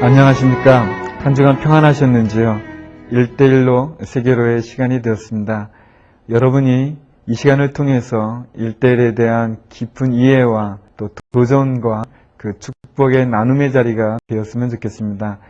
안녕하십니까. 한 주간 평안하셨는지요? 1대1로 세계로의 시간이 되었습니다. 여러분이 이 시간을 통해서 1대1에 대한 깊은 이해와 또 도전과 그 축복의 나눔의 자리가 되었으면 좋겠습니다.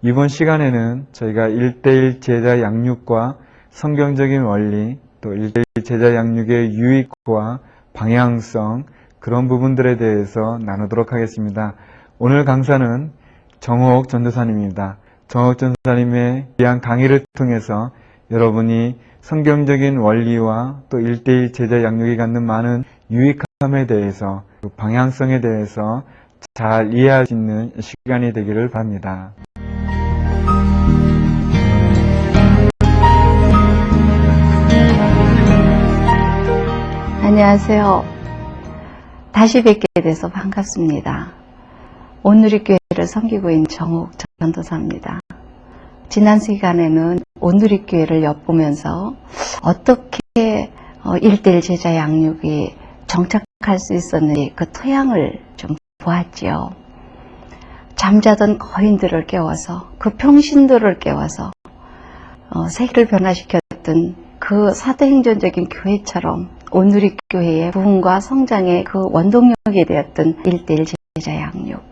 이번 시간에는 저희가 1대1 제자 양육과 성경적인 원리, 또 1대1 제자 양육의 유익과 방향성, 그런 부분들에 대해서 나누도록 하겠습니다. 오늘 강사는 정호옥 전도사님입니다. 정호옥 전도사님의 귀한 강의를 통해서 여러분이 성경적인 원리와 또 1대1 제자 양육이 갖는 많은 유익함에 대해서, 그 방향성에 대해서 잘 이해할 수 있는 시간이 되기를 바랍니다. 안녕하세요. 다시 뵙게 돼서 반갑습니다. 온누리교회를 섬기고 있는 정호옥 전도사입니다. 지난 시간에는 온누리교회를 엿보면서 어떻게 1대1 제자 양육이 정착할 수 있었는지 그 토양을 좀 보았지요. 잠자던 거인들을 깨워서, 그 평신도를 깨워서 세계를 변화시켰던 그 사도행전적인 교회처럼 온누리교회의 부흥과 성장의 그 원동력이 되었던 1대1 제자 양육.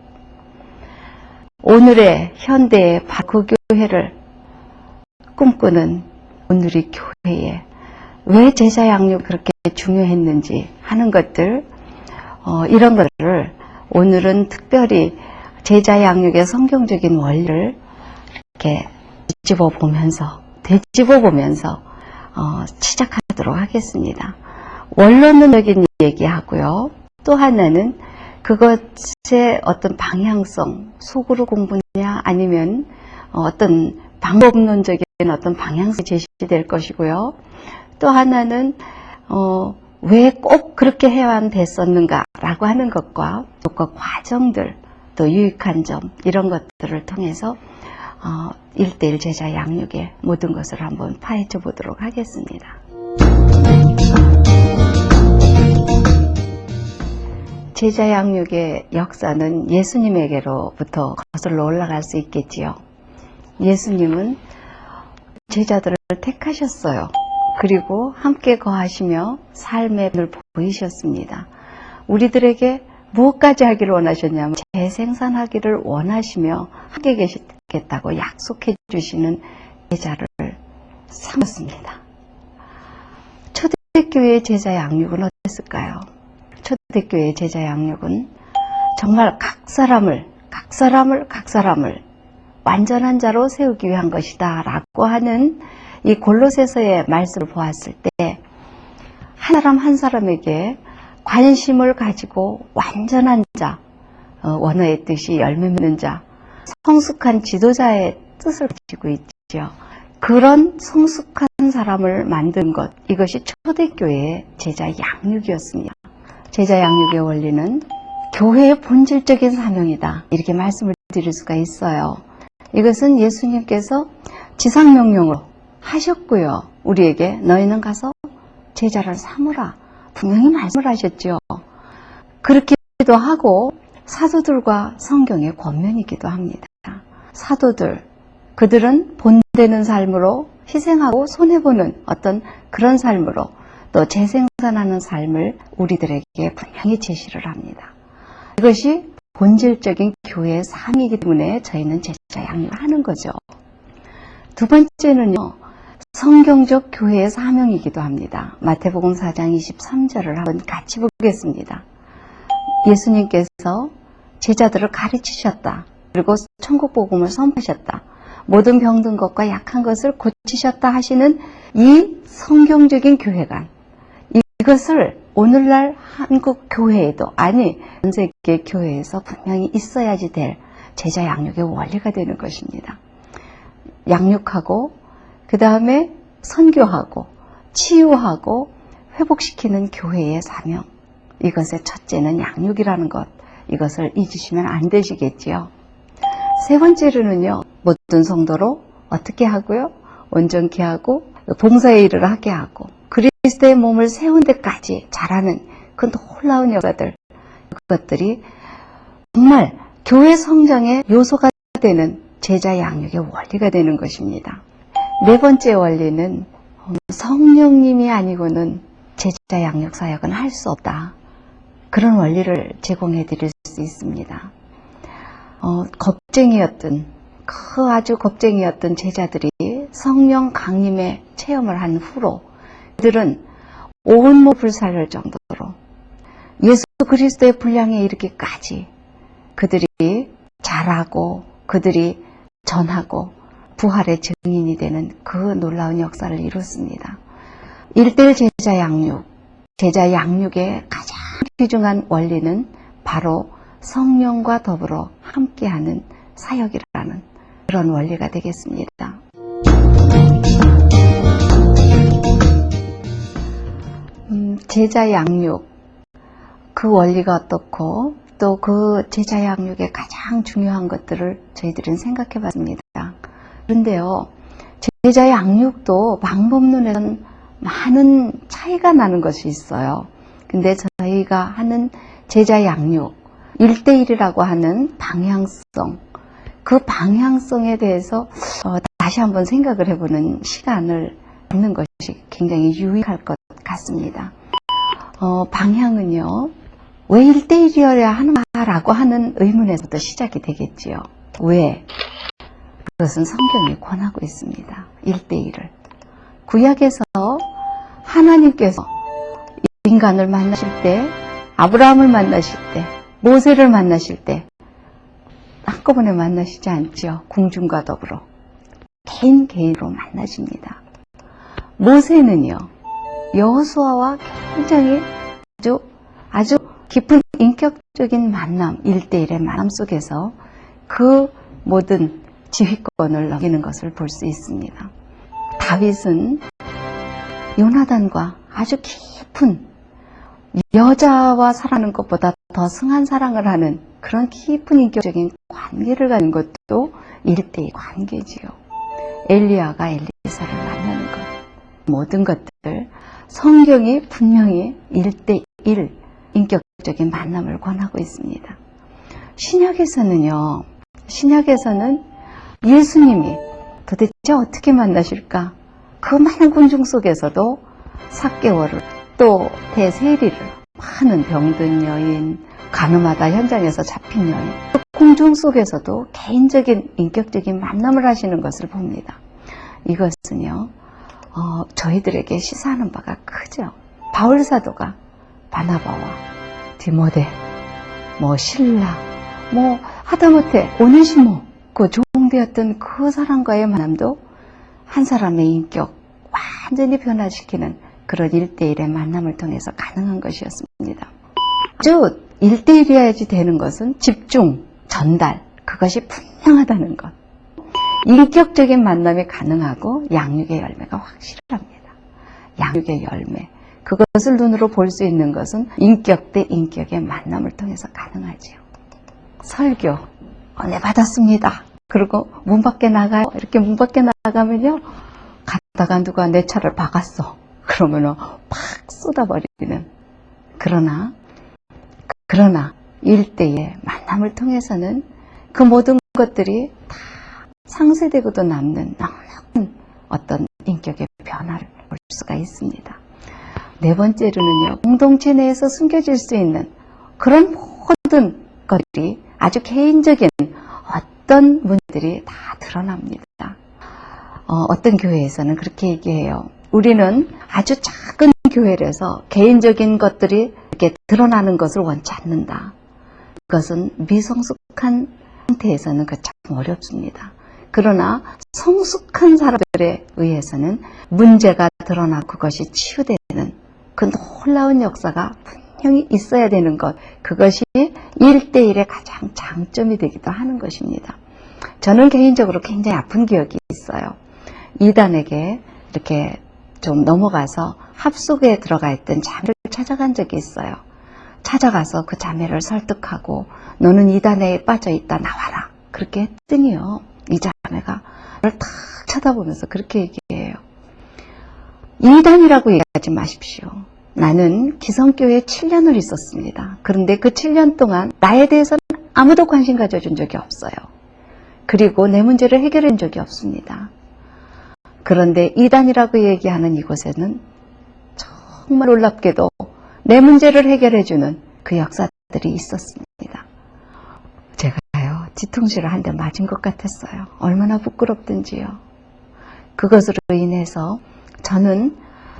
오늘의 현대의 그 교회를 꿈꾸는 온누리교회에 왜 제자 양육이 그렇게 중요했는지 하는 것들, 이런 것들을 오늘은 특별히 제자 양육의 성경적인 원리를 이렇게 되짚어보면서 시작하도록 하겠습니다. 원론적인 얘기하고요. 또 하나는 그것의 어떤 방향성, 속으로 공부냐 아니면 어떤 방법론적인 어떤 방향성이 제시될 것이고요. 또 하나는 왜 꼭 그렇게 해야만 됐었는가라고 하는 것과 또 그 과정들, 또 유익한 점, 이런 것들을 통해서 1대1 제자 양육의 모든 것을 한번 파헤쳐 보도록 하겠습니다. 제자 양육의 역사는 예수님에게로부터 거슬러 올라갈 수 있겠지요. 예수님은 제자들을 택하셨어요. 그리고 함께 거하시며 삶의 빛을 보이셨습니다. 우리들에게 무엇까지 하기를 원하셨냐면 재생산하기를 원하시며 함께 계시겠다고 약속해 주시는 제자를 삼았습니다. 초대교회의 제자 양육은 어땠을까요? 초대교회의 제자 양육은 정말 각 사람을 완전한 자로 세우기 위한 것이다 라고 하는 이 골로새서의 말씀을 보았을 때 한 사람 한 사람에게 관심을 가지고 완전한 자, 원어의 뜻이 열매 맺는 자, 성숙한 지도자의 뜻을 가지고 있죠. 그런 성숙한 사람을 만든 것, 이것이 초대교회의 제자 양육이었습니다. 제자 양육의 원리는 교회의 본질적인 사명이다, 이렇게 말씀을 드릴 수가 있어요. 이것은 예수님께서 지상명령으로 하셨고요. 우리에게 너희는 가서 제자를 삼으라, 분명히 말씀을 하셨죠. 그렇기도 하고 사도들과 성경의 권면이기도 합니다. 사도들, 그들은 본되는 삶으로 희생하고 손해보는 어떤 그런 삶으로 또 재생산하는 삶을 우리들에게 분명히 제시를 합니다. 이것이 본질적인 교회의 삶이기 때문에 저희는 제자 양육을 하는 거죠. 두 번째는요, 성경적 교회의 사명이기도 합니다. 마태복음 4장 23절을 한번 같이 보겠습니다. 예수님께서 제자들을 가르치셨다. 그리고 천국복음을 선포하셨다. 모든 병든 것과 약한 것을 고치셨다 하시는 이 성경적인 교회관, 이것을 오늘날 한국 교회에도, 아니 전 세계 교회에서 분명히 있어야지 될 제자 양육의 원리가 되는 것입니다. 양육하고 그 다음에 선교하고 치유하고 회복시키는 교회의 사명, 이것의 첫째는 양육이라는 것, 이것을 잊으시면 안 되시겠지요. 세 번째로는요, 모든 성도로 어떻게 하고요? 온전케 하고 봉사의 일을 하게 하고 그리스도의 몸을 세운 데까지 잘하는 그 놀라운 역사들, 그것들이 정말 교회 성장의 요소가 되는 제자 양육의 원리가 되는 것입니다. 네 번째 원리는 성령님이 아니고는 제자 양육 사역은 할 수 없다. 그런 원리를 제공해 드릴 수 있습니다. 아주 겁쟁이였던 제자들이 성령 강림의 체험을 한 후로 그들은 온몸 불살릴 정도로 예수 그리스도의 분량에 이르기까지 그들이 잘하고 그들이 전하고 부활의 증인이 되는 그 놀라운 역사를 이뤘습니다. 1:1 제자 양육의 가장 귀중한 원리는 바로 성령과 더불어 함께하는 사역이라는 그런 원리가 되겠습니다. 제자 양육, 그 원리가 어떻고 또 그 제자 양육의 가장 중요한 것들을 저희들은 생각해 봤습니다. 그런데요, 제자 양육도 방법론에는 많은 차이가 나는 것이 있어요. 근데 저희가 하는 제자 양육, 1:1이라고 하는 방향성, 그 방향성에 대해서 다시 한번 생각을 해보는 시간을 갖는 것이 굉장히 유익할 것 같습니다. 방향은요, 왜 1:1이어야 하는가라고 하는 의문에서부터 시작이 되겠지요. 왜? 그것은 성경이 권하고 있습니다. 1:1을. 구약에서 하나님께서 인간을 만나실 때, 아브라함을 만나실 때, 모세를 만나실 때 한꺼번에 만나시지 않지요. 궁중과 더불어 개인으로 만나십니다. 모세는요, 여호수아와 굉장히 아주 깊은 인격적인 만남, 1:1의 만남 속에서 그 모든 지휘권을 넘기는 것을 볼 수 있습니다. 다윗은 요나단과 아주 깊은 여자와 사랑하는 것보다 더 승한 사랑을 하는 그런 깊은 인격적인 관계를 가진 것도 1:1 관계지요. 엘리야가 엘리사를 만나는 것, 모든 것들 성경이 분명히 1:1 인격적인 만남을 권하고 있습니다. 신약에서는 예수님이 도대체 어떻게 만나실까? 그 많은 군중 속에서도 삭개오를, 또 대세리를, 많은 병든 여인, 가늠하다 현장에서 잡힌 여인, 또 궁중 속에서도 개인적인 인격적인 만남을 하시는 것을 봅니다. 이것은요, 저희들에게 시사하는 바가 크죠. 바울 사도가 바나바와 디모데, 실라, 하다못해 오네시모, 그 종되었던 그 사람과의 만남도 한 사람의 인격 완전히 변화시키는 그런 1:1의 만남을 통해서 가능한 것이었습니다. 아주 1:1이어야지 되는 것은 집중, 전달, 그것이 분명하다는 것. 인격적인 만남이 가능하고 양육의 열매가 확실합니다. 양육의 열매. 그것을 눈으로 볼 수 있는 것은 인격 대 인격의 만남을 통해서 가능하지요. 설교, 은혜 받았습니다. 그리고 문 밖에 나가요. 이렇게 문 밖에 나가면요, 갔다가 누가 내 차를 박았어. 그러면은 팍 쏟아버리는. 그러나 1:1의 만남을 통해서는 그 모든 것들이 다 상쇄되고도 남는 너무나 어떤 인격의 변화를 볼 수가 있습니다. 네 번째로는요, 공동체 내에서 숨겨질 수 있는 그런 모든 것들이 아주 개인적인 어떤 문제들이 다 드러납니다. 어떤 교회에서는 그렇게 얘기해요. 우리는 아주 작은 교회라서 개인적인 것들이 이렇게 드러나는 것을 원치 않는다. 그것은 미성숙한 상태에서는 그 참 어렵습니다. 그러나 성숙한 사람들에 의해서는 문제가 드러나고 그것이 치유되는 그 놀라운 역사가 분명히 있어야 되는 것, 그것이 1:1의 가장 장점이 되기도 하는 것입니다. 저는 개인적으로 굉장히 아픈 기억이 있어요. 이단에게 이렇게 좀 넘어가서 합숙에 들어가 있던 자매를 찾아간 적이 있어요. 찾아가서 그 자매를 설득하고 너는 이단에 빠져있다 나와라. 그렇게 했더니요, 이 자매가 저를 탁 쳐다보면서 그렇게 얘기해요. 이단이라고 얘기하지 마십시오. 나는 기성교회에 7년을 있었습니다. 그런데 그 7년 동안 나에 대해서는 아무도 관심 가져준 적이 없어요. 그리고 내 문제를 해결한 적이 없습니다. 그런데 이단이라고 얘기하는 이곳에는 정말 놀랍게도 내 문제를 해결해주는 그 역사들이 있었습니다. 제가요, 뒤통수를 한 대 맞은 것 같았어요. 얼마나 부끄럽든지요. 그것으로 인해서 저는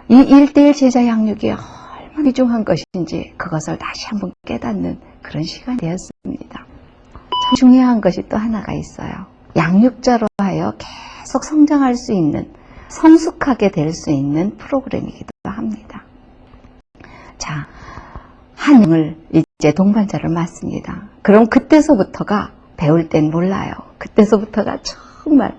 이 1:1 제자 양육이 얼마나 귀중한 것인지 그것을 다시 한번 깨닫는 그런 시간이 되었습니다. 참 중요한 것이 또 하나가 있어요. 양육자로 하여 계속 성장할 수 있는, 성숙하게 될 수 있는 프로그램이기도 합니다. 자, 한 명을 이제 동반자를 맡습니다. 그럼 그때서부터가, 배울 땐 몰라요. 그때서부터가 정말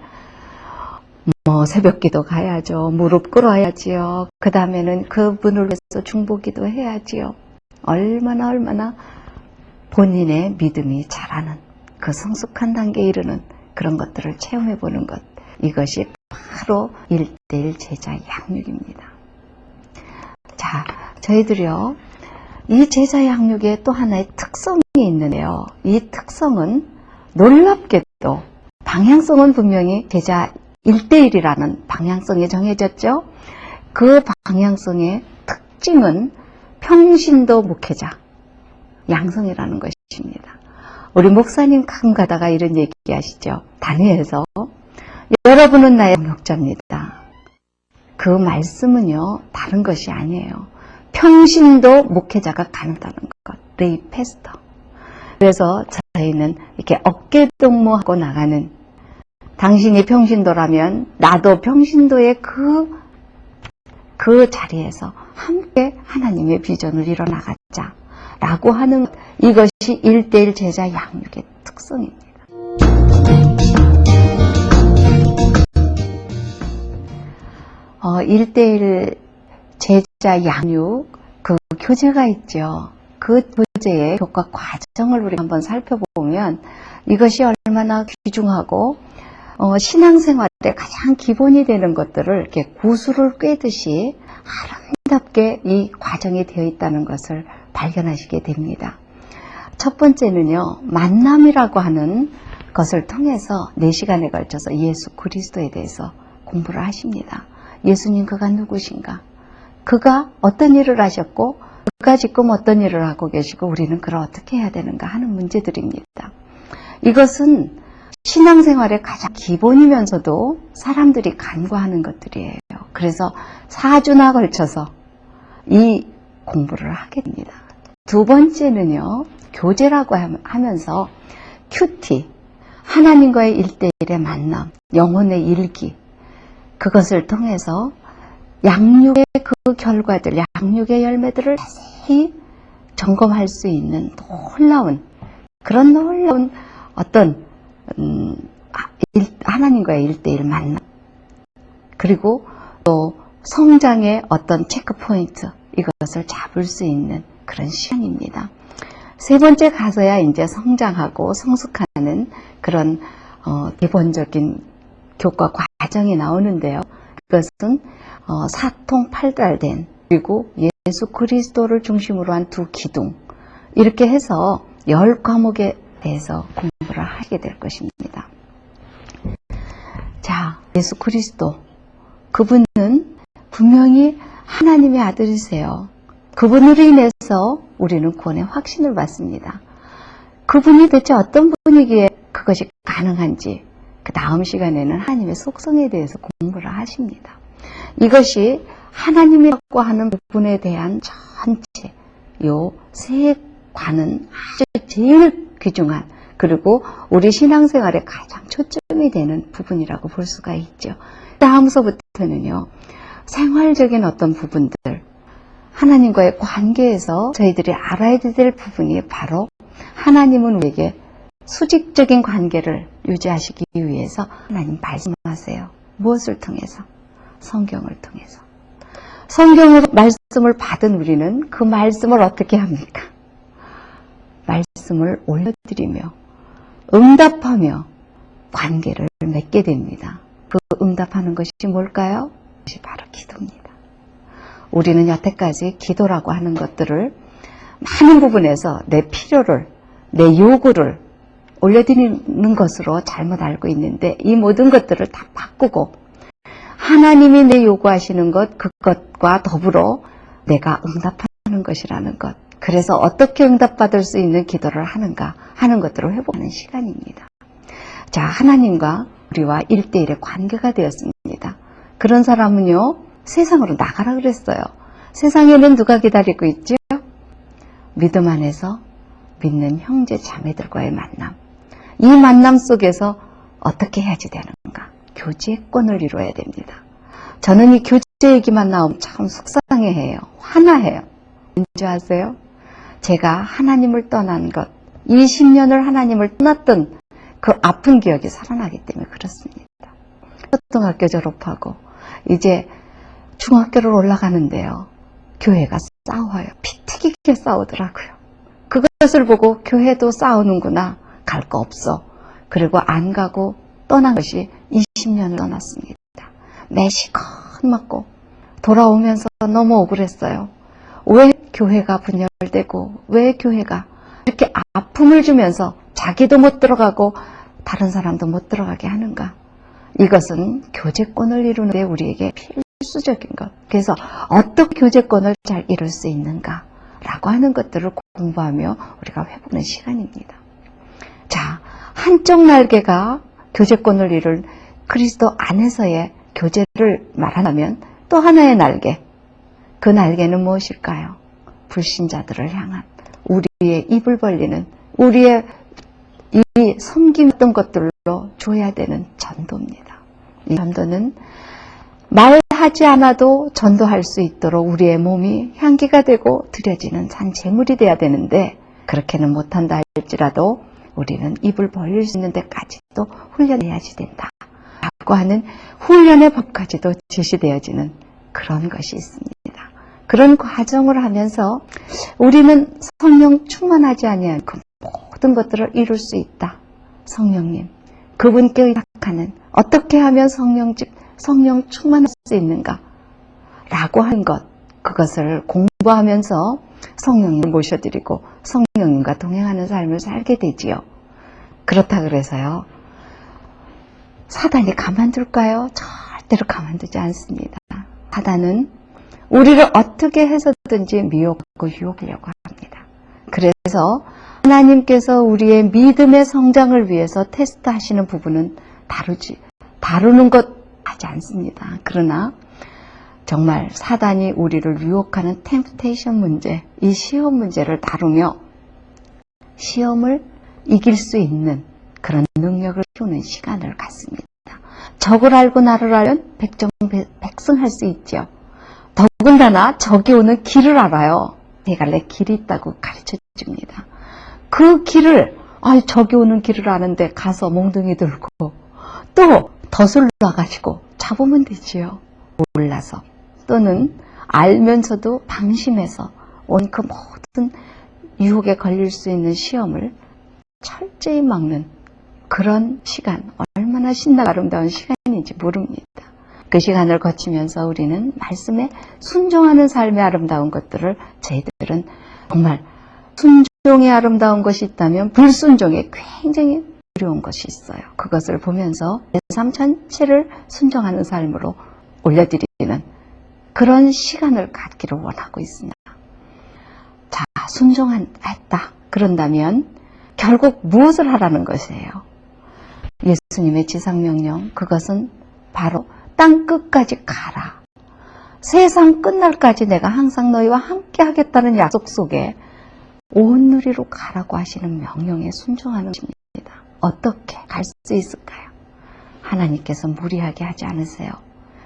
새벽기도 가야죠. 무릎 꿇어야지요. 그 다음에는 그분을 위해서 중보기도 해야지요. 얼마나 본인의 믿음이 자라는, 그 성숙한 단계에 이르는 그런 것들을 체험해 보는 것, 이것이 바로 1:1 제자 양육입니다. 자, 저희들이요, 이 제자 양육에 또 하나의 특성이 있는데요. 이 특성은 놀랍게도 방향성은 분명히 제자 1:1이라는 방향성이 정해졌죠. 그 방향성의 특징은 평신도 목회자 양성이라는 것입니다. 우리 목사님 가끔 가다가 이런 얘기 하시죠. 단위에서 여러분은 나의 동역자입니다. 그 말씀은요, 다른 것이 아니에요. 평신도 목회자가 가능하다는 것, 레이 패스터. 그래서 저희는 이렇게 어깨동무하고 나가는, 당신이 평신도라면 나도 평신도의 그 자리에서 함께 하나님의 비전을 이뤄나가자 라고 하는, 이것이 1:1 제자 양육의 특성입니다. 1:1 제자 양육, 그 교재가 있죠. 그 교재의 교과 과정을 우리 한번 살펴보면 이것이 얼마나 귀중하고 신앙생활의 가장 기본이 되는 것들을 이렇게 구슬을 꿰듯이 아름답게 이 과정이 되어 있다는 것을 발견하시게 됩니다. 첫 번째는요, 만남이라고 하는 것을 통해서 4시간에 걸쳐서 예수 그리스도에 대해서 공부를 하십니다. 예수님, 그가 누구신가? 그가 어떤 일을 하셨고 그가 지금 어떤 일을 하고 계시고 우리는 그를 어떻게 해야 되는가 하는 문제들입니다. 이것은 신앙생활의 가장 기본이면서도 사람들이 간과하는 것들이에요. 그래서 4주나 걸쳐서 이 공부를 하게 됩니다. 두 번째는요, 교제라고 하면서 큐티, 하나님과의 1:1의 만남, 영혼의 일기, 그것을 통해서 양육의 그 결과들, 양육의 열매들을 자세히 점검할 수 있는 그런 놀라운 어떤 하나님과의 1:1 만남, 그리고 또 성장의 어떤 체크포인트, 이것을 잡을 수 있는 그런 시간입니다. 세 번째 가서야 이제 성장하고 성숙하는 그런 기본적인 교과 과정이 나오는데요. 그것은 사통팔달된, 그리고 예수 그리스도를 중심으로 한 두 기둥, 이렇게 해서 10과목에 대해서 공부를 하게 될 것입니다. 자, 예수 그리스도, 그분은 분명히 하나님의 아들이세요. 그분으로 인해서 우리는 구원의 확신을 받습니다. 그분이 대체 어떤 분이기에 그것이 가능한지 그 다음 시간에는 하나님의 속성에 대해서 공부를 하십니다. 이것이 하나님이라고 하는 부분에 대한 전체 요 세 관은 아주 제일 귀중한, 그리고 우리 신앙생활에 가장 초점이 되는 부분이라고 볼 수가 있죠. 다음서부터는요, 생활적인 어떤 부분들, 하나님과의 관계에서 저희들이 알아야 될 부분이 바로 하나님은 우리에게 수직적인 관계를 유지하시기 위해서 하나님 말씀하세요. 무엇을 통해서? 성경을 통해서. 성경으로 말씀을 받은 우리는 그 말씀을 어떻게 합니까? 말씀을 올려드리며 응답하며 관계를 맺게 됩니다. 그 응답하는 것이 뭘까요? 그것이 바로 기도입니다. 우리는 여태까지 기도라고 하는 것들을 많은 부분에서 내 필요를, 내 요구를 올려드리는 것으로 잘못 알고 있는데 이 모든 것들을 다 바꾸고 하나님이 내 요구하시는 것, 그것과 더불어 내가 응답하는 것이라는 것. 그래서 어떻게 응답받을 수 있는 기도를 하는가 하는 것들을 회복하는 시간입니다. 자, 하나님과 우리와 1대1의 관계가 되었습니다. 그런 사람은요, 세상으로 나가라 그랬어요. 세상에는 누가 기다리고 있죠? 믿음 안에서 믿는 형제 자매들과의 만남. 이 만남 속에서 어떻게 해야지 되는가? 교제권을 이루어야 됩니다. 저는 이 교제 얘기만 나오면 참 속상해해요. 화나해요. 왠지 아세요? 제가 하나님을 떠난 것, 20년을 하나님을 떠났던 그 아픈 기억이 살아나기 때문에 그렇습니다. 초등학교 졸업하고 이제 중학교를 올라가는데요. 교회가 싸워요. 피 튀기게 싸우더라고요. 그것을 보고 교회도 싸우는구나. 갈 거 없어. 그리고 안 가고 떠난 것이 20년을 떠났습니다. 매시건 맞고 돌아오면서 너무 억울했어요. 왜 교회가 분열되고 왜 교회가 이렇게 아픔을 주면서 자기도 못 들어가고 다른 사람도 못 들어가게 하는가. 이것은 교제권을 이루는 데 우리에게 필수적인 것. 그래서 어떻게 교제권을 잘 이룰 수 있는가 라고 하는 것들을 공부하며 우리가 회복하는 시간입니다. 자, 한쪽 날개가 교제권을 이룰 그리스도 안에서의 교제를 말하면 또 하나의 날개. 그 날개는 무엇일까요? 불신자들을 향한 우리의 입을 벌리는 우리의 이 섬김했던 것들로 줘야 되는 전도입니다. 이 전도는 말하지 않아도 전도할 수 있도록 우리의 몸이 향기가 되고 드려지는 산 제물이 돼야 되는데 그렇게는 못한다 할지라도 우리는 입을 벌릴 수 있는 데까지도 훈련해야지 된다 라고 하는 훈련의 법까지도 제시되어지는 그런 것이 있습니다. 그런 과정을 하면서 우리는 성령 충만하지 아니한 그 모든 것들을 이룰 수 있다. 성령님, 그분께 의탁하는 어떻게 하면 성령 충만할 수 있는가 라고 하는 것, 그것을 공부하면서 성령님을 모셔드리고 성령님과 동행하는 삶을 살게 되지요. 그렇다 그래서요, 사단이 가만둘까요? 절대로 가만두지 않습니다. 사단은 우리를 어떻게 해서든지 미혹하고 유혹하려고 합니다. 그래서 하나님께서 우리의 믿음의 성장을 위해서 테스트하시는 부분은 다루는 것 하지 않습니다. 그러나 정말 사단이 우리를 유혹하는 템프테이션 문제, 이 시험 문제를 다루며 시험을 이길 수 있는 그런 능력을 키우는 시간을 갖습니다. 적을 알고 나를 알면 백성할 수 있죠. 더군다나 적이 오는 길을 알아요. 내가 내 길이 있다고 가르쳐 줍니다. 그 길을, 적이 오는 길을 아는데 가서 몽둥이 들고 또 덫을 놔가지고 잡으면 되지요. 몰라서 또는 알면서도 방심해서 온 그 모든 유혹에 걸릴 수 있는 시험을 철저히 막는 그런 시간, 얼마나 신나고 아름다운 시간인지 모릅니다. 그 시간을 거치면서 우리는 말씀에 순종하는 삶의 아름다운 것들을 저희들은 정말 순종의 아름다운 것이 있다면 불순종에 굉장히 두려운 것이 있어요. 그것을 보면서 내 삶 전체를 순종하는 삶으로 올려드리는 그런 시간을 갖기를 원하고 있습니다. 자, 순종했다. 그런다면 결국 무엇을 하라는 것이에요? 예수님의 지상명령, 그것은 바로 땅 끝까지 가라. 세상 끝날까지 내가 항상 너희와 함께 하겠다는 약속 속에 온 누리로 가라고 하시는 명령에 순종하는 것입니다. 어떻게 갈 수 있을까요? 하나님께서 무리하게 하지 않으세요.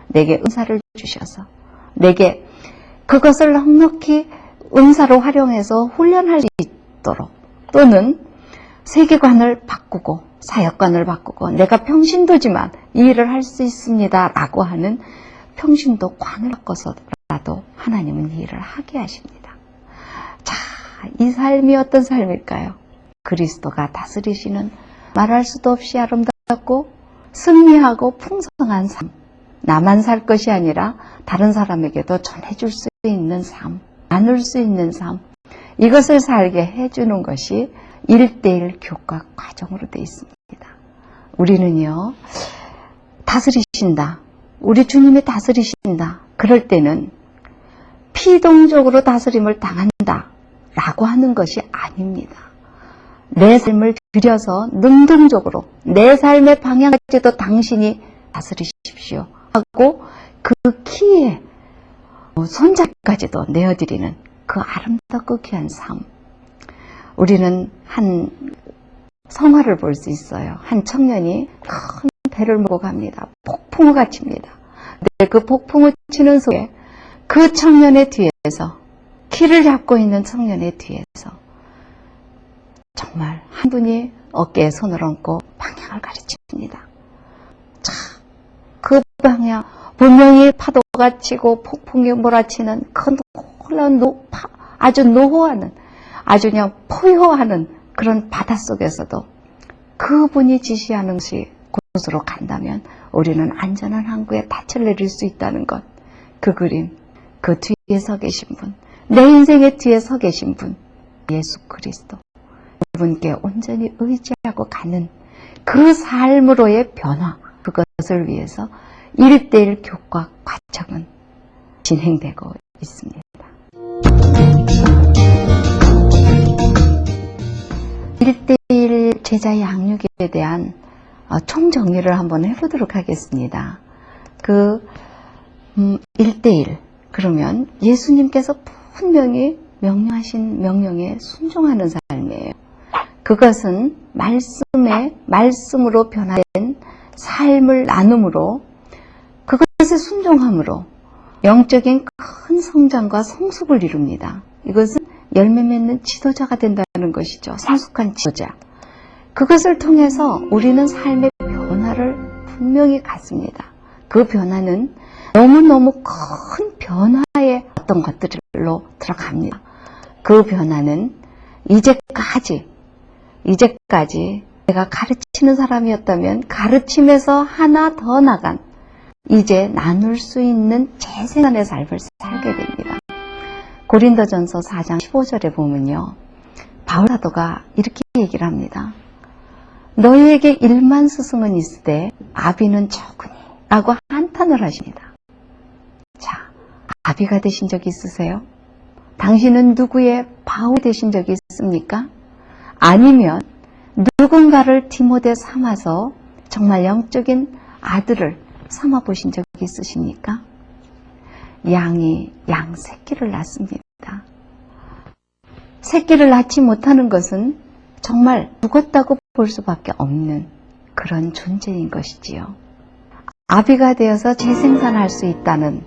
내게 은사를 주셔서 내게 그것을 넉넉히 은사로 활용해서 훈련할 수 있도록 또는 세계관을 바꾸고 사역관을 바꾸고 내가 평신도지만 이 일을 할 수 있습니다 라고 하는 평신도관을 바꿔서라도 하나님은 이 일을 하게 하십니다. 자, 이 삶이 어떤 삶일까요? 그리스도가 다스리시는 말할 수도 없이 아름답고 승리하고 풍성한 삶. 나만 살 것이 아니라 다른 사람에게도 전해줄 수 있는 삶, 나눌 수 있는 삶. 이것을 살게 해주는 것이 1대1 교과 과정으로 되어 있습니다. 우리는요, 다스리신다. 우리 주님이 다스리신다. 그럴 때는 피동적으로 다스림을 당한다. 라고 하는 것이 아닙니다. 내 삶을 들여서 능동적으로 내 삶의 방향까지도 당신이 다스리십시오. 하고 그 키에 손잡이까지도 내어드리는 그 아름답고 귀한 삶. 우리는 한 성화를 볼 수 있어요. 한 청년이 큰 배를 몰고 갑니다. 폭풍우가 칩니다. 근데 그 폭풍우 치는 속에 그 청년의 뒤에서, 키를 잡고 있는 청년의 뒤에서 정말 한 분이 어깨에 손을 얹고 방향을 가르칩니다. 자, 그 방향, 분명히 파도가 치고 폭풍이 몰아치는 그 놀라운 아주 노호하는, 아주 그냥 포효하는 그런 바닷속에서도 그분이 지시하는 것이 곳으로 간다면 우리는 안전한 항구에 닻을 내릴 수 있다는 것. 그 그림, 그 뒤에 서 계신 분, 내 인생의 뒤에 서 계신 분, 예수 그리스도. 그분께 온전히 의지하고 가는 그 삶으로의 변화, 그것을 위해서 1대1 교과 과정은 진행되고 있습니다. 1대1 제자 양육에 대한 총정리를 한번 해보도록 하겠습니다. 1대1 그러면 예수님께서 분명히 명령하신 명령에 순종하는 삶이에요. 그것은 말씀으로 변화된 삶을 나눔으로, 그것에 순종함으로 영적인 큰 성장과 성숙을 이룹니다. 이것은 열매 맺는 지도자가 된다는 것이죠. 성숙한 지도자. 그것을 통해서 우리는 삶의 변화를 분명히 갖습니다. 그 변화는 너무너무 큰 변화의 어떤 것들로 들어갑니다. 그 변화는 이제까지 내가 가르치는 사람이었다면 가르침에서 하나 더 나간, 이제 나눌 수 있는 재생산의 삶을 살게 됩니다. 고린도전서 4장 15절에 보면요, 바울 사도가 이렇게 얘기를 합니다. 너희에게 1만 스승은 있으되 아비는 적으니 라고 한탄을 하십니다. 자, 아비가 되신 적 있으세요? 당신은 누구의 바울이 되신 적이 있습니까? 아니면 누군가를 디모데 삼아서 정말 영적인 아들을 삼아 보신 적이 있으십니까? 양이 양 새끼를 낳습니다. 새끼를 낳지 못하는 것은 정말 죽었다고 볼 수밖에 없는 그런 존재인 것이지요. 아비가 되어서 재생산할 수 있다는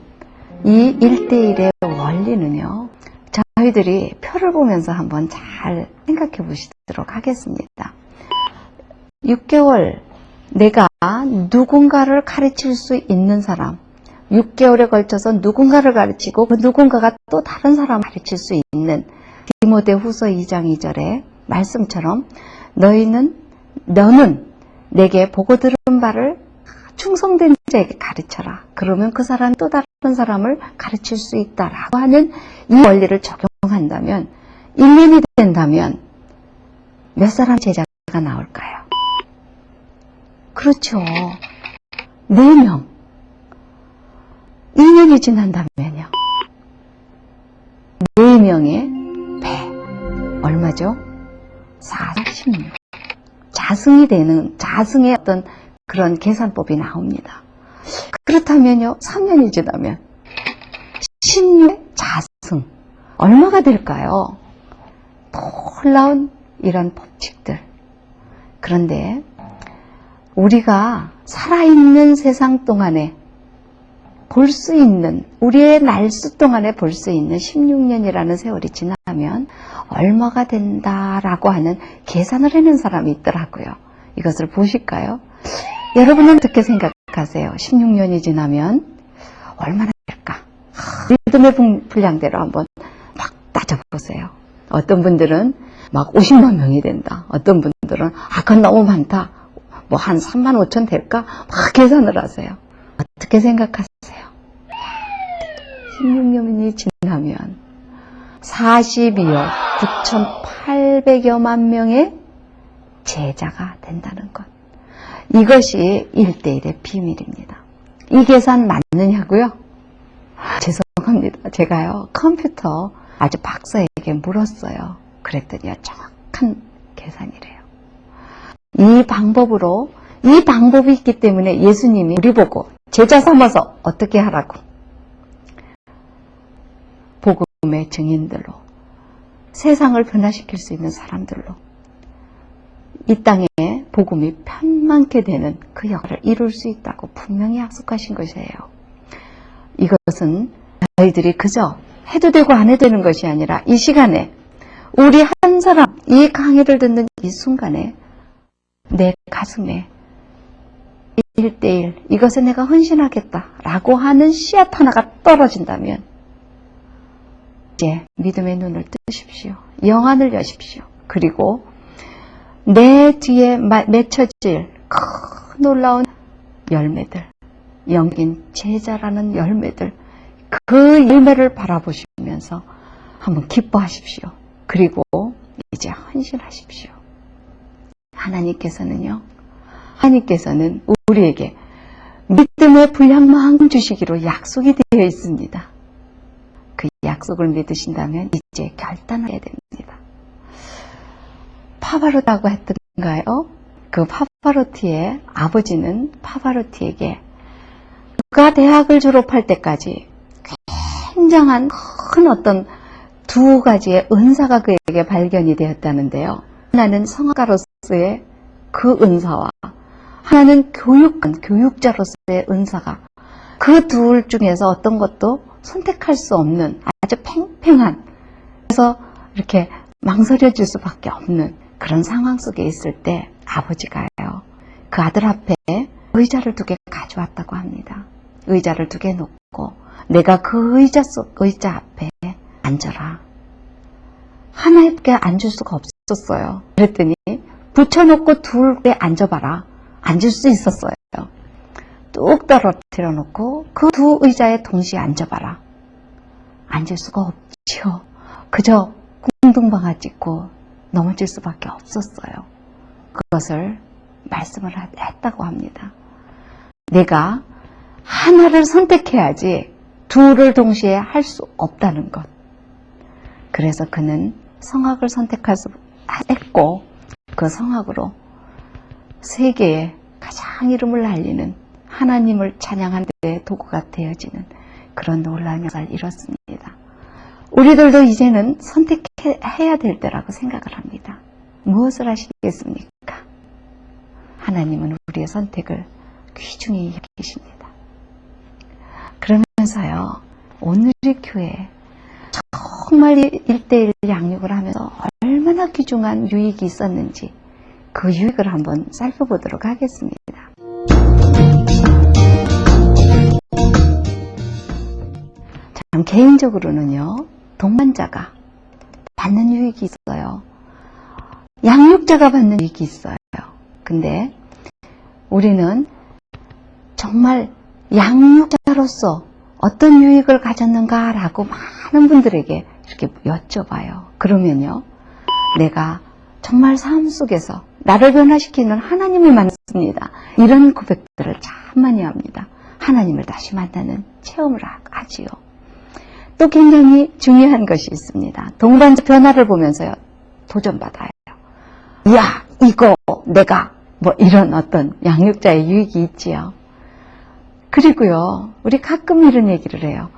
이 1대1의 원리는요, 저희들이 표를 보면서 한번 잘 생각해 보시도록 하겠습니다. 6개월 내가 누군가를 가르칠 수 있는 사람, 6개월에 걸쳐서 누군가를 가르치고 그 누군가가 또 다른 사람을 가르칠 수 있는 디모데 후서 2장 2절의 말씀처럼 너는 내게 보고 들은 바를 충성된 자에게 가르쳐라. 그러면 그 사람이 또 다른 사람을 가르칠 수 있다라고 하는 이 원리를 적용한다면 1년이 된다면 몇 사람 제자가 나올까요? 그렇죠. 4명. 2년이 지난다면요. 4명의 배. 얼마죠? 40명. 자승의 어떤 그런 계산법이 나옵니다. 그렇다면요, 3년이 지나면 16의 자승. 얼마가 될까요? 놀라운 이런 법칙들. 그런데 우리가 살아있는 세상 동안에 볼 수 있는, 우리의 날수 동안에 볼 수 있는 16년이라는 세월이 지나면 얼마가 된다라고 하는 계산을 해낸 사람이 있더라고요. 이것을 보실까요? 여러분은 어떻게 생각하세요? 16년이 지나면 얼마나 될까? 리듬의 분량대로 한번 막 따져보세요. 어떤 분들은 막 50만 명이 된다. 어떤 분들은 그건 너무 많다. 뭐 한 3만 5천 될까? 막 계산을 하세요. 어떻게 생각하세요? 16년이 지나면 42억 9,800여만 명의 제자가 된다는 것. 이것이 1대1의 비밀입니다. 이 계산 맞느냐고요? 죄송합니다. 제가요, 컴퓨터 아주 박사에게 물었어요. 그랬더니 정확한 계산이래요. 이 방법이 있기 때문에 예수님이 우리 보고 제자 삼아서 어떻게 하라고? 복음의 증인들로, 세상을 변화시킬 수 있는 사람들로 이 땅에 복음이 편만케 되는 그 역할을 이룰 수 있다고 분명히 약속하신 것이에요. 이것은 저희들이 그저 해도 되고 안 해도 되는 것이 아니라 이 시간에 우리 한 사람, 이 강의를 듣는 이 순간에 내 가슴에 1대1 이것에 내가 헌신하겠다라고 하는 씨앗 하나가 떨어진다면 이제 믿음의 눈을 뜨십시오. 영안을 여십시오. 그리고 내 뒤에 맺혀질 큰 놀라운 열매들, 영긴 제자라는 열매들, 그 열매를 바라보시면서 한번 기뻐하십시오. 그리고 이제 헌신하십시오. 하나님께서는 우리에게 믿음의 분량만큼 주시기로 약속이 되어 있습니다. 그 약속을 믿으신다면 이제 결단해야 됩니다. 파바로티라고 했던가요? 그 파바로티의 아버지는 파바로티에게 그가 대학을 졸업할 때까지 굉장한 큰 어떤 두 가지의 은사가 그에게 발견이 되었다는데요. 하나는 성악가로서의 그 은사와 하나는 교육자로서의 은사가, 그 둘 중에서 어떤 것도 선택할 수 없는 아주 팽팽한, 그래서 이렇게 망설여질 수밖에 없는 그런 상황 속에 있을 때 아버지가요, 그 아들 앞에 의자를 2개 가져왔다고 합니다. 의자를 2개 놓고 내가 그 의자 앞에 앉아라. 하나밖에 앉을 수가 없었어요. 그랬더니 붙여놓고 2개 앉아봐라. 앉을 수 있었어요. 뚝 떨어뜨려 놓고 그 2 의자에 동시에 앉아봐라. 앉을 수가 없지요. 그저 궁둥방아 찍고 넘어질 수밖에 없었어요. 그것을 말씀을 했다고 합니다. 내가 하나를 선택해야지 2를 동시에 할 수 없다는 것. 그래서 그는 성악을 했고 그 성악으로 세계에 가장 이름을 알리는, 하나님을 찬양하는 데 도구가 되어지는 그런 놀라운 역사를 이뤘습니다. 우리들도 이제는 선택해야 될 때라고 생각을 합니다. 무엇을 하시겠습니까? 하나님은 우리의 선택을 귀중히 여기십니다. 그러면서요, 오늘 이 교회에 정말 1대1 양육을 하면서 얼마나 귀중한 유익이 있었는지 그 유익을 한번 살펴보도록 하겠습니다. 참 개인적으로는요, 동반자가 받는 유익이 있어요. 양육자가 받는 유익이 있어요. 근데 우리는 정말 양육자로서 어떤 유익을 가졌는가라고 많은 분들에게 이렇게 여쭤봐요. 그러면요, 내가 정말 삶 속에서 나를 변화시키는 하나님을 만났습니다. 이런 고백들을 참 많이 합니다. 하나님을 다시 만나는 체험을 하지요. 또 굉장히 중요한 것이 있습니다. 동반자 변화를 보면서요, 도전받아요. 야, 이거 내가 뭐 이런 어떤 양육자의 유익이 있지요. 그리고요, 우리 가끔 이런 얘기를 해요.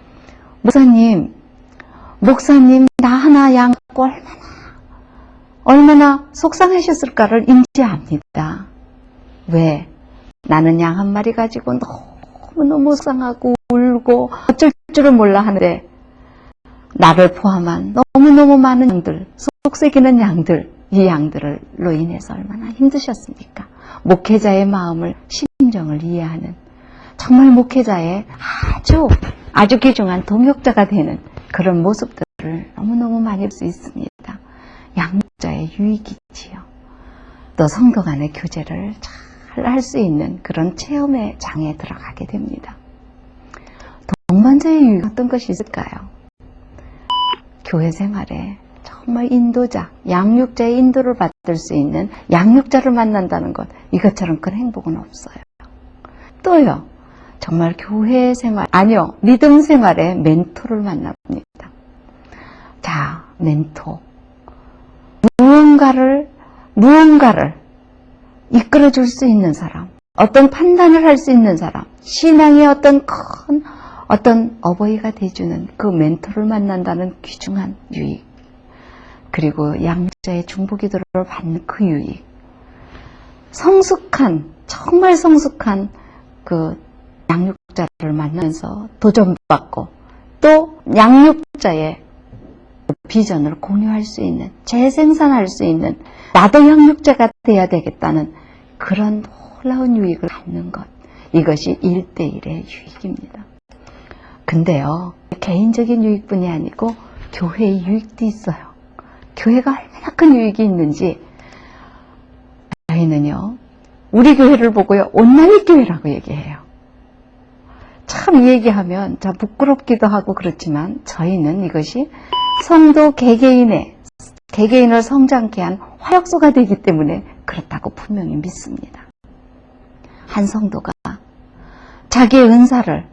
목사님 나 하나 양고 얼마나 속상하셨을까를 인지합니다. 왜? 나는 양 한 마리 가지고 너무너무 속상하고 울고 어쩔 줄을 몰라 하는데 나를 포함한 너무너무 많은 양들, 속삭이는 양들, 이 양들로 인해서 얼마나 힘드셨습니까? 목회자의 마음을, 심정을 이해하는, 정말 목회자의 아주 귀중한 동역자가 되는 그런 모습들을 너무너무 많이 볼 수 있습니다. 양육자의 유익이지요. 또 성도 간의 교제를 잘 할 수 있는 그런 체험의 장에 들어가게 됩니다. 동반자의 유익 어떤 것이 있을까요? 교회 생활에 정말 인도자, 양육자의 인도를 받을 수 있는 양육자를 만난다는 것, 이것처럼 큰 행복은 없어요. 또요, 정말 교회 생활, 아니요, 믿음 생활에 멘토를 만납니다. 자, 멘토. 무언가를 이끌어줄 수 있는 사람, 어떤 판단을 할 수 있는 사람, 신앙의 어떤 큰 어버이가 돼주는 그 멘토를 만난다는 귀중한 유익, 그리고 양육자의 중보기도를 받는 그 유익, 정말 성숙한 그 양육자를 만나면서 도전받고 또 양육자의 비전을 공유할 수 있는, 재생산할 수 있는, 나도 양육자가 돼야 되겠다는 그런 놀라운 유익을 갖는 것, 이것이 1:1의 유익입니다. 근데요, 개인적인 유익뿐이 아니고 교회의 유익도 있어요. 교회가 얼마나 큰 유익이 있는지 저희는요, 우리 교회를 보고요, 온라인 교회라고 얘기해요. 참 이 얘기하면 참 부끄럽기도 하고 그렇지만 저희는 이것이 성도 개개인을 성장케 한 화약소가 되기 때문에 그렇다고 분명히 믿습니다. 한 성도가 자기의 은사를,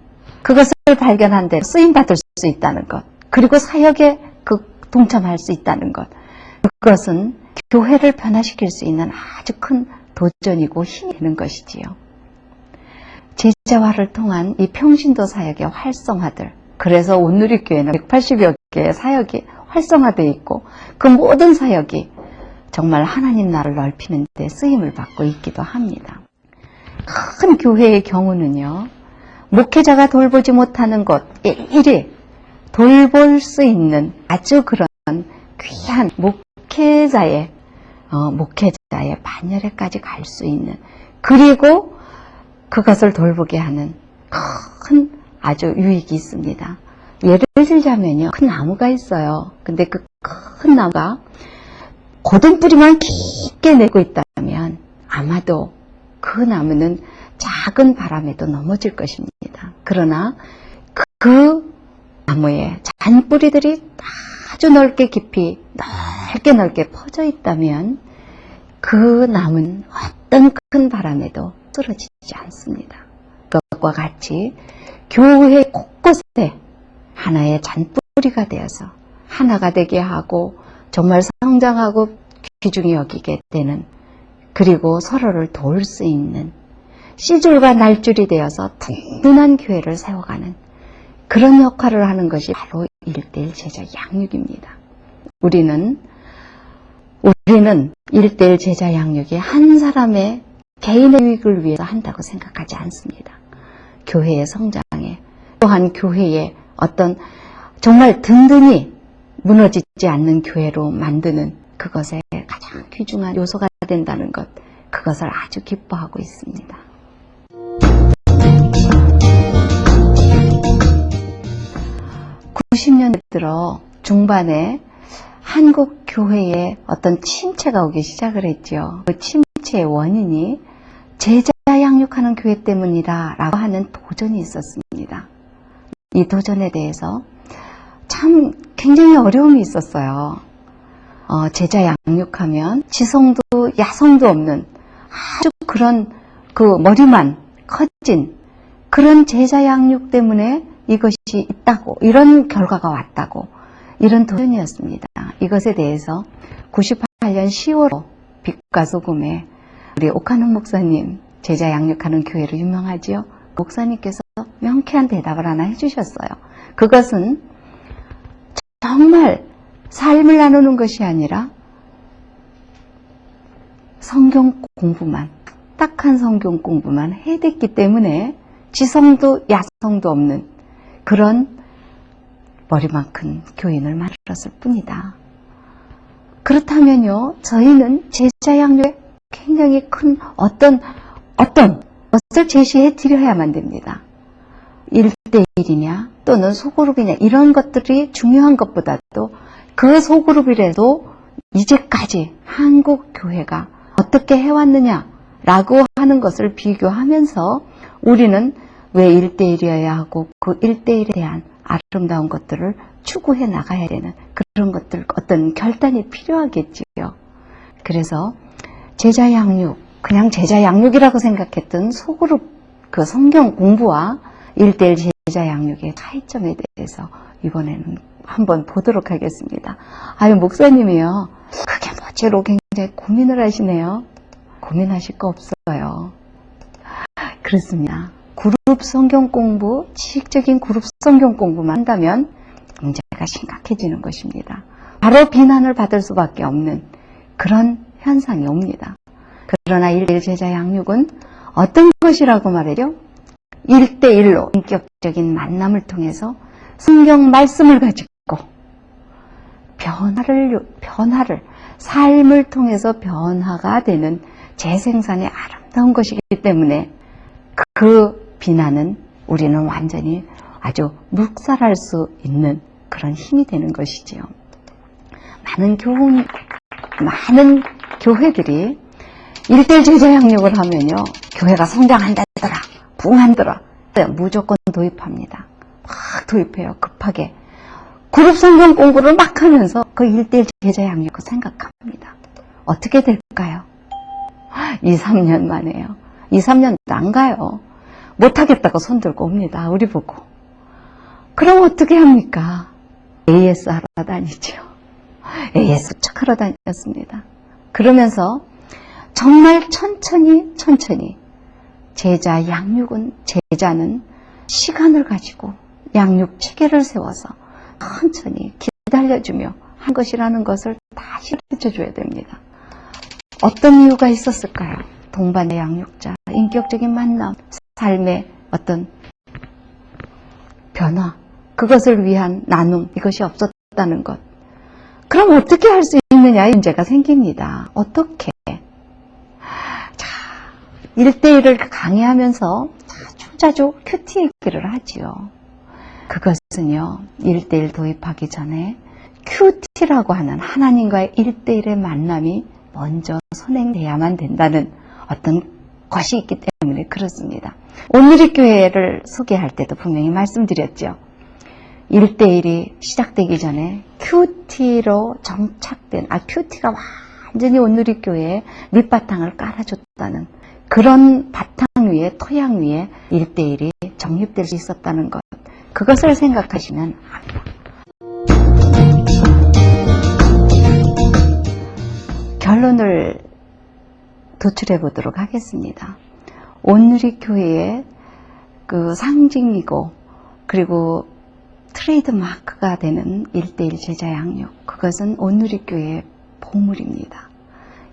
그것을 발견한 대로 쓰임받을 수 있다는 것, 그리고 사역에 동참할 수 있다는 것, 그것은 교회를 변화시킬 수 있는 아주 큰 도전이고 힘이 되는 것이지요. 제자화를 통한 이 평신도 사역의 활성화들, 그래서 온누리교회는 180여 개의 사역이 활성화되어 있고 그 모든 사역이 정말 하나님 나라를 넓히는 데 쓰임을 받고 있기도 합니다. 큰 교회의 경우는요, 목회자가 돌보지 못하는 것 일일이 돌볼 수 있는 아주 그런 귀한 목회자의 반열에까지 갈 수 있는, 그리고 그것을 돌보게 하는 큰 아주 유익이 있습니다. 예를 들자면요, 큰 나무가 있어요. 근데 그 큰 나무가 고든 뿌리만 깊게 내고 있다면 아마도 그 나무는 작은 바람에도 넘어질 것입니다. 그러나 그 나무에 잔뿌리들이 아주 넓게 깊이 넓게 퍼져 있다면 그 나무는 어떤 큰 바람에도 쓰러지지 않습니다. 그것과 같이 교회 곳곳에 하나의 잔뿌리가 되어서 하나가 되게 하고 정말 성장하고 귀중히 여기게 되는, 그리고 서로를 도울 수 있는 씨줄과 날줄이 되어서 든든한 교회를 세워가는 그런 역할을 하는 것이 바로 1:1 제자 양육입니다. 우리는 1:1 제자 양육이 한 사람의 개인의 유익을 위해서 한다고 생각하지 않습니다. 교회의 성장에, 또한 교회의 어떤 정말 든든히 무너지지 않는 교회로 만드는 그것에 가장 귀중한 요소가 된다는 것, 그것을 아주 기뻐하고 있습니다. 90년대 들어 중반에 한국 교회에 어떤 침체가 오기 시작을 했죠. 그 침체의 원인이 제자 양육하는 교회 때문이다라고 하는 도전이 있었습니다. 이 도전에 대해서 참 굉장히 어려움이 있었어요. 제자 양육하면 지성도 야성도 없는 아주 그런 그 머리만 커진 그런 제자 양육 때문에 이것이 있다고, 이런 결과가 왔다고, 이런 도전이었습니다. 이것에 대해서 98년 10월 빛과 소금에 우리 옥한웅 목사님, 제자 양육하는 교회로 유명하지요. 목사님께서 명쾌한 대답을 하나 해주셨어요. 그것은 정말 삶을 나누는 것이 아니라 성경 공부만, 딱한 성경 공부만 해댔기 때문에 지성도 야성도 없는 그런 머리만큼 교인을 만들었을 뿐이다. 그렇다면요, 저희는 제자 양육에 굉장히 큰 어떤 것을 제시해 드려야만 됩니다. 1:1이냐 또는 소그룹이냐, 이런 것들이 중요한 것보다도 그 소그룹이라도 이제까지 한국 교회가 어떻게 해왔느냐라고 하는 것을 비교하면서 우리는 왜 1:1이어야 하고 그 1:1에 대한 아름다운 것들을 추구해 나가야 되는 그런 것들, 어떤 결단이 필요하겠지요. 그래서 제자 양육, 그냥 제자 양육이라고 생각했던 소그룹 그 성경 공부와 1:1 제자 양육의 차이점에 대해서 이번에는 한번 보도록 하겠습니다. 아유, 목사님이요. 그게 뭐지로 굉장히 고민을 하시네요. 고민하실 거 없어요. 그렇습니다. 그룹 성경 공부, 지식적인 그룹 성경 공부만 한다면 문제가 심각해지는 것입니다. 바로 비난을 받을 수밖에 없는 그런 현상이 옵니다. 그러나 1:1 제자 양육은 어떤 것이라고 말해요? 1:1로 인격적인 만남을 통해서 성경 말씀을 가지고 변화를 삶을 통해서 변화가 되는 재생산의 아름다운 것이기 때문에 그 비난은 우리는 완전히 아주 묵살할 수 있는 그런 힘이 되는 것이지요. 많은 교회들이 1:1 제자 양육을 하면요, 교회가 성장한다더라, 부흥한다더라, 무조건 도입합니다. 막 도입해요, 급하게. 그룹 성경 공부를 막 하면서 그 1:1 제자 양육을 생각합니다. 어떻게 될까요? 2, 3년 만에요. 2, 3년도 안 가요. 못하겠다고 손 들고 옵니다. 우리 보고. 그럼 어떻게 합니까? AS 하러 다니죠. AS 척 하러 다녔습니다. 그러면서 정말 천천히 제자는 시간을 가지고 양육 체계를 세워서 천천히 기다려주며 한 것이라는 것을 다시 가르쳐줘야 됩니다. 어떤 이유가 있었을까요? 동반의 양육자, 인격적인 만남, 삶의 어떤 변화, 그것을 위한 나눔, 이것이 없었다는 것. 그럼 어떻게 할 수 있느냐의 문제가 생깁니다. 어떻게? 자, 1:1을 강의하면서 자주 큐티 얘기를 하지요. 그것은요, 1:1 도입하기 전에 큐티라고 하는 하나님과의 1:1의 만남이 먼저 선행돼야만 된다는 어떤 것이 있기 때문에 그렇습니다. 오늘의 교회를 소개할 때도 분명히 말씀드렸죠. 1:1이 시작되기 전에 큐티로 정착된, 큐티가 완전히 오늘의 교회에 밑바탕을 깔아줬다는 그런 바탕 위에, 토양 위에 1:1이 정립될 수 있었다는 것. 그것을 생각하시면 합니다. 결론을 도출해 보도록 하겠습니다. 오늘의 교회의 그 상징이고 그리고 트레이드 마크가 되는 1:1 제자 양육, 그것은 오늘의 교회의 보물입니다.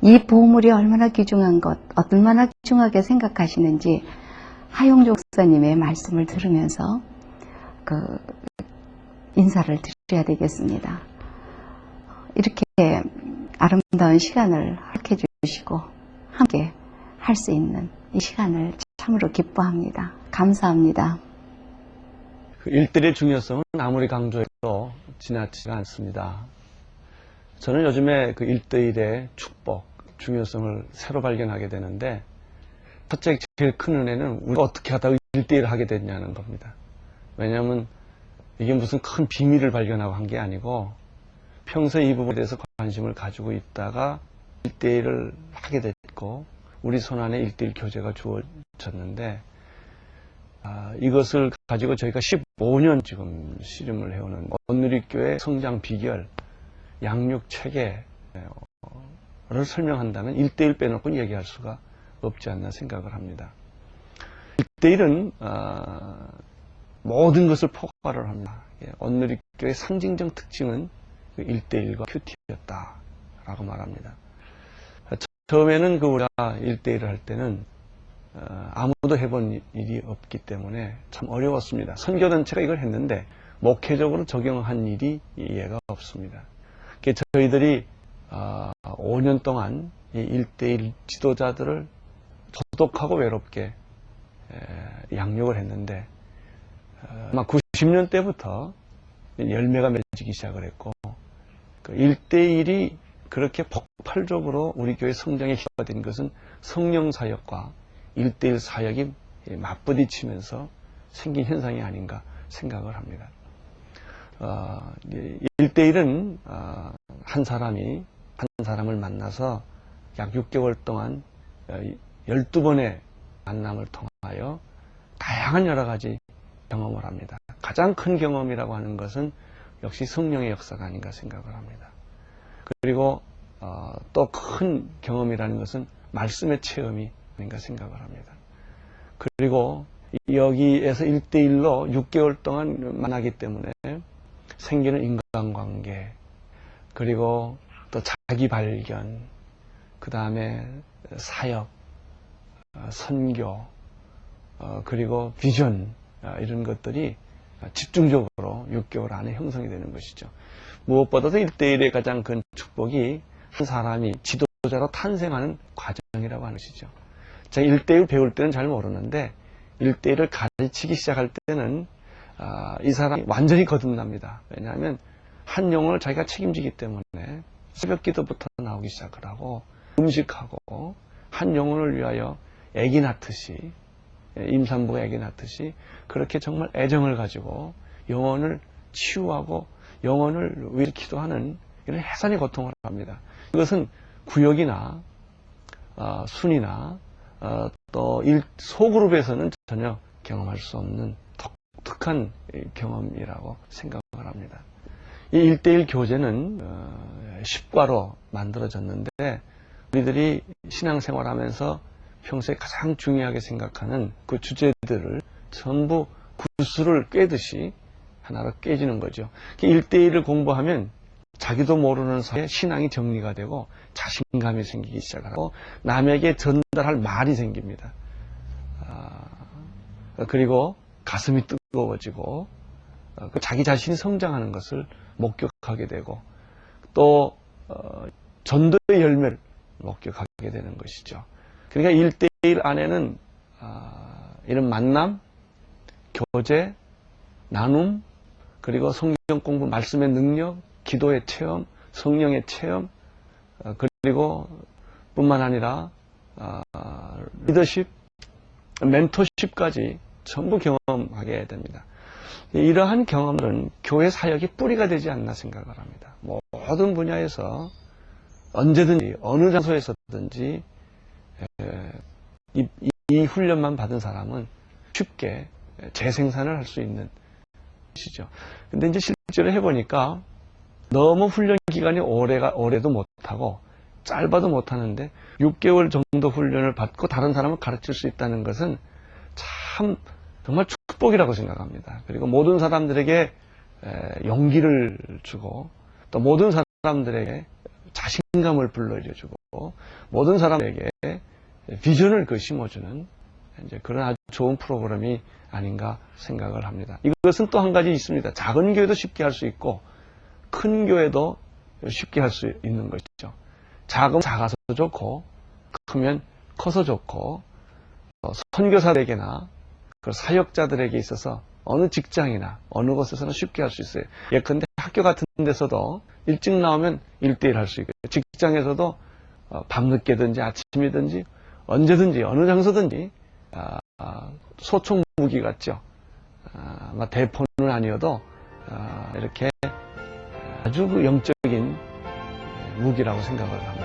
이 보물이 얼마나 귀중한 것, 얼마나 귀중하게 생각하시는지 하용조 목사님의 말씀을 들으면서 인사를 드려야 되겠습니다. 이렇게 아름다운 시간을 허락해 주시고 함께 할 수 있는 이 시간을 참으로 기뻐합니다. 감사합니다. 1:1의 중요성은 아무리 강조해도 지나치지 않습니다. 저는 요즘에 1:1의 축복, 중요성을 새로 발견하게 되는데, 첫째 제일 큰 은혜는 우리가 어떻게 하다가 1:1을 하게 됐냐는 겁니다. 왜냐하면 이게 무슨 큰 비밀을 발견하고 한 게 아니고 평소에 이 부분에 대해서 관심을 가지고 있다가 1:1을 하게 됐고 우리 손안에 1:1 교재가 주어졌는데, 이것을 가지고 저희가 15년 지금 씨름을 해오는 온누리교회 성장 비결, 양육 체계를 설명한다면 1:1 빼놓고는 얘기할 수가 없지 않나 생각을 합니다. 1:1은 모든 것을 포괄을 합니다. 온누리교회의 상징적 특징은 1:1과 큐티였다라고 말합니다. 처음에는 우리가 1:1을 할 때는 아무도 해본 일이 없기 때문에 참 어려웠습니다. 선교단체가 이걸 했는데 목회적으로 적용한 일이 이해가 없습니다. 저희들이 5년 동안 이 1:1 지도자들을 고독하고 외롭게 양육을 했는데, 아마 90년 때부터 열매가 맺히기 시작을 했고, 1:1이 그렇게 폭발적으로 우리 교회 성장에 희화가 된 것은 성령 사역과 1:1 사역이 맞부딪히면서 생긴 현상이 아닌가 생각을 합니다. 1대1은 한 사람이 한 사람을 만나서 약 6개월 동안 12번의 만남을 통하여 다양한 여러 가지 경험을 합니다. 가장 큰 경험이라고 하는 것은 역시 성령의 역사가 아닌가 생각을 합니다. 그리고 또 큰 경험이라는 것은 말씀의 체험이 아닌가 생각을 합니다. 그리고 여기에서 1대1로 6개월 동안 만나기 때문에 생기는 인간관계, 그리고 또 자기 발견, 그 다음에 사역, 선교, 그리고 비전, 이런 것들이 집중적으로 6개월 안에 형성이 되는 것이죠. 무엇보다도 1대1의 가장 큰 축복이 한 사람이 지도자로 탄생하는 과정이라고 하는 것이죠. 제가 1대1 배울 때는 잘 모르는데 1대1을 가르치기 시작할 때는 이 사람이 완전히 거듭납니다. 왜냐하면 한 영혼을 자기가 책임지기 때문에 새벽 기도부터 나오기 시작을 하고 음식하고 한 영혼을 위하여 애기 낳듯이, 임산부가 애기 낳듯이 그렇게 정말 애정을 가지고 영혼을 치유하고 영혼을 위해 기도하는 이런 해산의 고통을 합니다. 이것은 구역이나 순이나 또 소그룹에서는 전혀 경험할 수 없는 독특한 경험이라고 생각을 합니다. 이 1대1 교제는 10과로 만들어졌는데 우리들이 신앙생활하면서 평소에 가장 중요하게 생각하는 그 주제들을 전부 구슬을 꿰듯이 하나로 깨지는 거죠. 1대1을 공부하면 자기도 모르는 사이에 신앙이 정리가 되고 자신감이 생기기 시작하고 남에게 전달할 말이 생깁니다. 그리고 가슴이 뜨거워지고 자기 자신이 성장하는 것을 목격하게 되고 또 전도의 열매를 목격하게 되는 것이죠. 그러니까 1대1 안에는 이런 만남, 교제, 나눔, 그리고 성경 공부, 말씀의 능력, 기도의 체험, 성령의 체험, 그리고 뿐만 아니라 리더십, 멘토십까지 전부 경험하게 됩니다. 이러한 경험은 교회 사역이 뿌리가 되지 않나 생각을 합니다. 모든 분야에서 언제든지 어느 장소에서든지 이 훈련만 받은 사람은 쉽게 재생산을 할 수 있는 것이죠. 근데 이제 실제로 해보니까 너무 훈련 기간이 오래도 못하고 짧아도 못하는데 6개월 정도 훈련을 받고 다른 사람을 가르칠 수 있다는 것은 참 정말 축복이라고 생각합니다. 그리고 모든 사람들에게 용기를 주고 또 모든 사람들에게 자신감을 불러일으켜주고 모든 사람에게 비전을 심어주는 이제 그런 아주 좋은 프로그램이 아닌가 생각을 합니다. 이것은 또 한 가지 있습니다. 작은 교회도 쉽게 할 수 있고 큰 교회도 쉽게 할 수 있는 것이죠. 작으면 작아서 좋고 크면 커서 좋고 선교사들에게나 그 사역자들에게 있어서 어느 직장이나 어느 곳에서는 쉽게 할 수 있어요. 예컨대 학교 같은 데서도 일찍 나오면 1대1 할 수 있고요. 직장에서도 밤늦게든지 아침이든지 언제든지 어느 장소든지 소총 무기 같죠. 대포는 아니어도 이렇게 아주 영적인 무기라고 생각을 합니다.